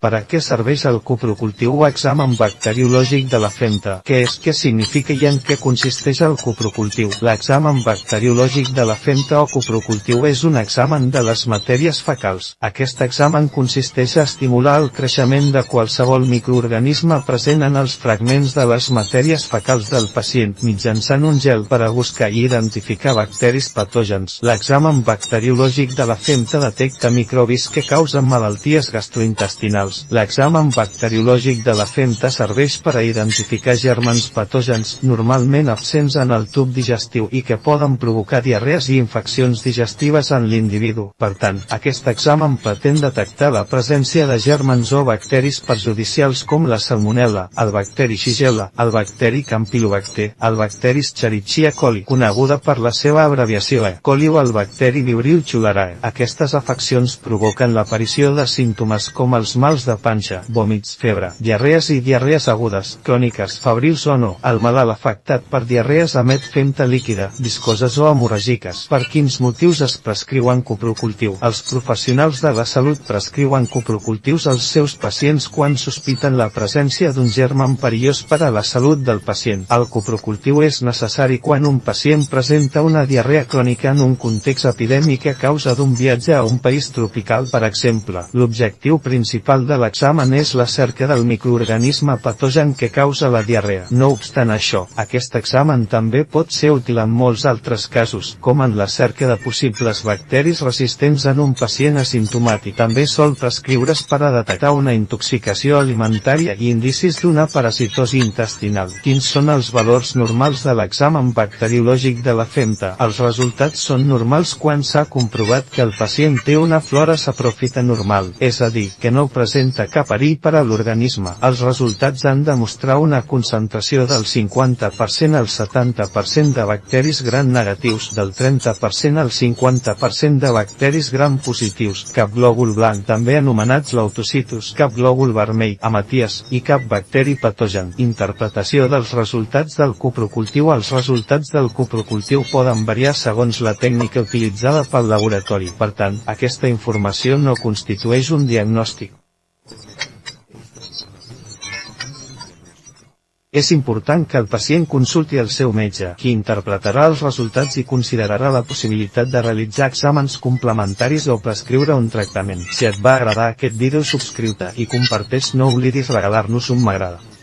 Per a què serveix el coprocultiu o examen bacteriològic de la femta? Què és, què significa i en què consisteix el coprocultiu? L'examen bacteriològic de la femta o coprocultiu és un examen de les matèries fecals. Aquest examen consisteix a estimular el creixement de qualsevol microorganisme present en els fragments de les matèries fecals del pacient, mitjançant un gel per a buscar i identificar bacteris patògens. L'examen bacteriològic de la femta detecta microbis que causen malalties gastrointestinals. L'examen bacteriològic de la femta serveix per a identificar gèrmens patògens, normalment absents en el tub digestiu i que poden provocar diarrees i infeccions digestives en l'individu. Per tant, aquest examen pretén detectar la presència de gèrmens o bacteris perjudicials com la salmonel·la, el bacteri Shigella, el bacteri Campylobacter, el bacteri Escherichia coli, coneguda per la seva abreviació E. coli o el bacteri Vibrio cholerae. Aquestes afeccions provoquen l'aparició de símptomes com els mals de panxa, vòmits, febre, diarrees i diarrees agudes, cròniques, febrils o no. El malalt afectat per diarrees emet femta líquida, viscoses o hemorràgiques. Per quins motius es prescriuen coprocultiu? Els professionals de la salut prescriuen coprocultius als seus pacients quan sospiten la presència d'un germen perillós per a la salut del pacient. El coprocultiu és necessari quan un pacient presenta una diarrea crònica en un context epidèmic a causa d'un viatge a un país tropical, per exemple. L'objectiu principal de l'examen és la cerca del microorganisme patogen que causa la diarrea. No obstant això, aquest examen també pot ser útil en molts altres casos, com en la cerca de possibles bacteris resistents en un pacient asimptomàtic. També sol prescriure's per a detectar una intoxicació alimentària i indicis d'una parasitosi intestinal. Quins són els valors normals de l'examen bacteriològic de la femta? Els resultats són normals quan s'ha comprovat que el pacient té una flora sapròfita normal, és a dir, que no presenta cap perill per a l'organisme. Els resultats han de mostrar una concentració del 50% al 70% de bacteris gram negatius, del 30% al 50% de bacteris gram positius, cap glòbul blanc, també anomenats leutocitos, cap glòbul vermell, hematies, i cap bacteri patogen. Interpretació dels resultats del coprocultiu. Els resultats del coprocultiu poden variar segons la tècnica utilitzada pel laboratori. Per tant, aquesta informació no constitueix un diagnòstic. És important que el pacient consulti el seu metge, qui interpretarà els resultats i considerarà la possibilitat de realitzar exàmens complementaris o prescriure un tractament. Si et va agradar aquest vídeo, subscriu-te i comparteix. No oblidis regalar-nos un m'agrada.